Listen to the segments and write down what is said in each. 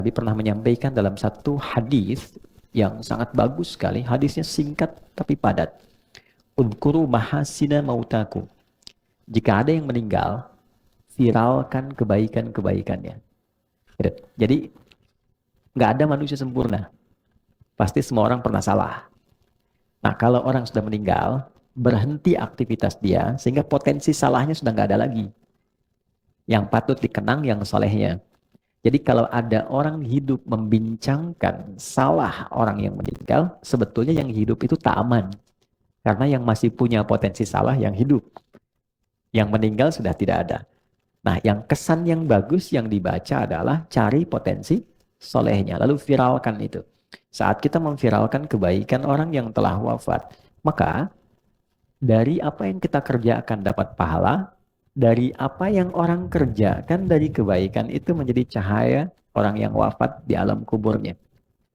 Nabi pernah menyampaikan dalam satu hadis yang sangat bagus sekali. Hadisnya singkat tapi padat. Udkuru mahasina mautaku. Jika ada yang meninggal, viralkan kebaikan-kebaikannya. Gitu. Jadi nggak ada manusia sempurna. Pasti semua orang pernah salah. Nah, kalau orang sudah meninggal, berhenti aktivitas dia, sehingga potensi salahnya sudah nggak ada lagi. Yang patut dikenang yang solehnya. Jadi kalau ada orang hidup membincangkan salah orang yang meninggal, sebetulnya yang hidup itu tak aman. Karena yang masih punya potensi salah yang hidup. Yang meninggal sudah tidak ada. Nah, yang kesan yang bagus yang dibaca adalah cari potensi solehnya, lalu viralkan itu. Saat kita memviralkan kebaikan orang yang telah wafat, maka dari apa yang kita kerjakan dapat pahala, dari apa yang orang kerjakan dari kebaikan itu menjadi cahaya orang yang wafat di alam kuburnya.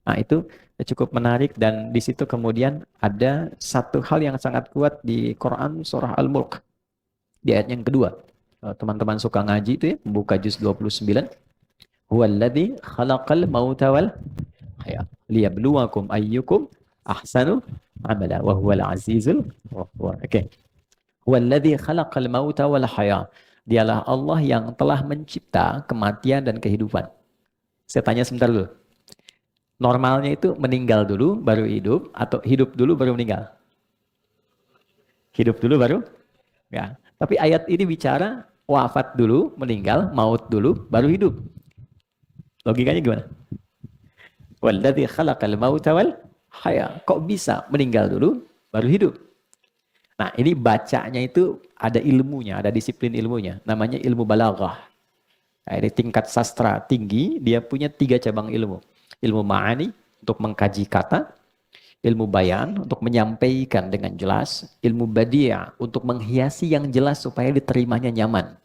Nah, itu cukup menarik dan di situ kemudian ada satu hal yang sangat kuat di Quran surah Al-Mulk di ayat yang kedua. Kalau teman-teman suka ngaji itu ya, buka juz 29. Huwallazi khalaqal mauta wal hayat liyabluwakum ayyukum ahsanu amala wa huwal azizul ghafur. Oke. Huwallazi khalaqal mauta wal hayat. Dialah Allah yang telah mencipta kematian dan kehidupan. Saya tanya sebentar dulu. Normalnya itu meninggal dulu baru hidup atau hidup dulu baru meninggal? Hidup dulu baru? Ya. Tapi ayat ini bicara wafat dulu, meninggal, maut dulu, baru hidup. Logikanya gimana? Walladzi khalaqal mauta wal haya. Kok bisa meninggal dulu, baru hidup? Nah, ini bacanya itu ada ilmunya, ada disiplin ilmunya. Namanya ilmu balaghah. Nah, ini tingkat sastra tinggi, dia punya 3 cabang ilmu. Ilmu ma'ani, untuk mengkaji kata. Ilmu bayan, untuk menyampaikan dengan jelas. Ilmu badiah, untuk menghiasi yang jelas supaya diterimanya nyaman.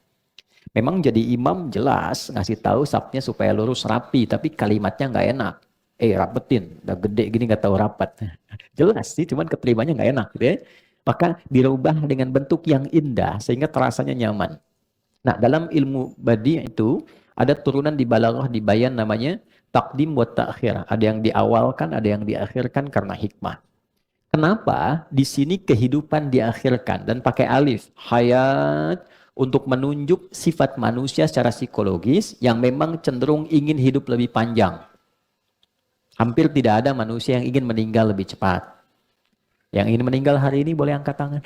Memang jadi imam jelas, ngasih tahu sabnya supaya lurus rapi, tapi kalimatnya nggak enak. Rapetin, udah gede gini nggak tahu rapat. Jelas sih, cuman keterimanya nggak enak gitu ya. Maka dirubah dengan bentuk yang indah, sehingga terasanya nyaman. Nah, dalam ilmu badi itu ada turunan di balaghah di bayan namanya takdim wa ta'khir. Ada yang diawalkan, ada yang diakhirkan karena hikmah. Kenapa di sini kehidupan diakhirkan dan pakai alif hayat untuk menunjuk sifat manusia secara psikologis yang memang cenderung ingin hidup lebih panjang. Hampir tidak ada manusia yang ingin meninggal lebih cepat. Yang ingin meninggal hari ini boleh angkat tangan.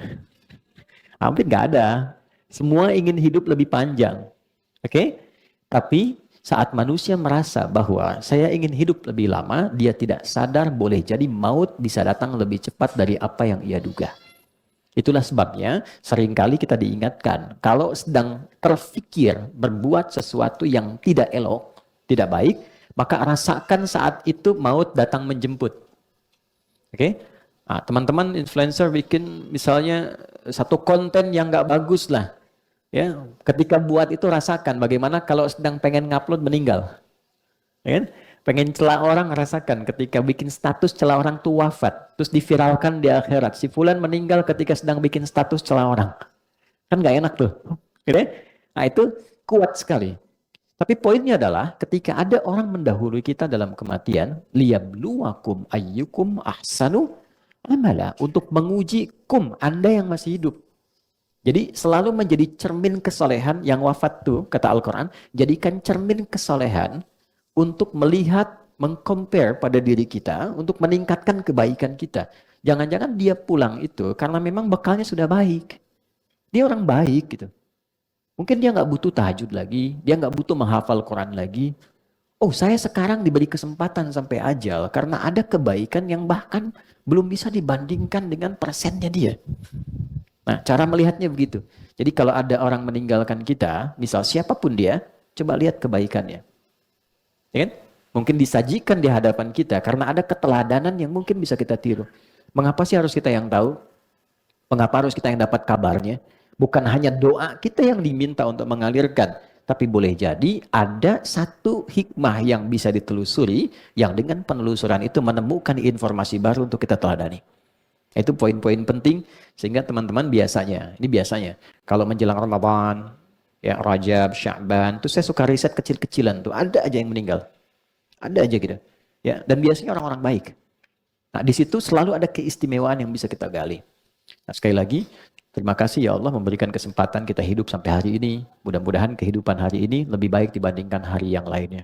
Hampir nggak ada. Semua ingin hidup lebih panjang. Oke? Tapi saat manusia merasa bahwa saya ingin hidup lebih lama, dia tidak sadar boleh jadi maut bisa datang lebih cepat dari apa yang ia duga. Itulah sebabnya seringkali kita diingatkan, kalau sedang terfikir berbuat sesuatu yang tidak elok, tidak baik, maka rasakan saat itu maut datang menjemput. Oke? Nah, teman-teman influencer bikin misalnya satu konten yang nggak bagus lah. Ya, ketika buat itu rasakan bagaimana kalau sedang pengen ngupload meninggal. Ya kan? Pengen celah orang rasakan ketika bikin status celah orang tuh wafat, terus diviralkan di akhirat. Si fulan meninggal ketika sedang bikin status celah orang. Kan nggak enak tuh. Gitu ya? Nah, itu kuat sekali. Tapi poinnya adalah ketika ada orang mendahului kita dalam kematian, liyabluwakum ayyukum ahsanu amala, untuk menguji Anda yang masih hidup. Jadi selalu menjadi cermin kesolehan yang wafat tuh, kata Al-Quran, jadikan cermin kesolehan untuk melihat, mengcompare pada diri kita, untuk meningkatkan kebaikan kita. Jangan-jangan dia pulang itu karena memang bekalnya sudah baik. Dia orang baik gitu. Mungkin dia nggak butuh tahajud lagi, dia nggak butuh menghafal Quran lagi. Oh, saya sekarang diberi kesempatan sampai ajal karena ada kebaikan yang bahkan belum bisa dibandingkan dengan persennya dia. Nah, cara melihatnya begitu. Jadi kalau ada orang meninggalkan kita, misal siapapun dia, coba lihat kebaikannya. Ya kan? Mungkin disajikan di hadapan kita karena ada keteladanan yang mungkin bisa kita tiru. Mengapa sih harus kita yang tahu? Mengapa harus kita yang dapat kabarnya? Bukan hanya doa kita yang diminta untuk mengalirkan, tapi boleh jadi ada satu hikmah yang bisa ditelusuri, yang dengan penelusuran itu menemukan informasi baru untuk kita teladani. Itu poin-poin penting, sehingga teman-teman biasanya, ini biasanya, kalau menjelang Ramadan, ya Rajab, Sya'ban, tuh saya suka riset kecil-kecilan tuh, ada aja yang meninggal. Ada aja gitu. Ya, dan biasanya orang-orang baik. Nah, di situ selalu ada keistimewaan yang bisa kita gali. Nah, sekali lagi, terima kasih ya Allah memberikan kesempatan kita hidup sampai hari ini. Mudah-mudahan kehidupan hari ini lebih baik dibandingkan hari yang lainnya.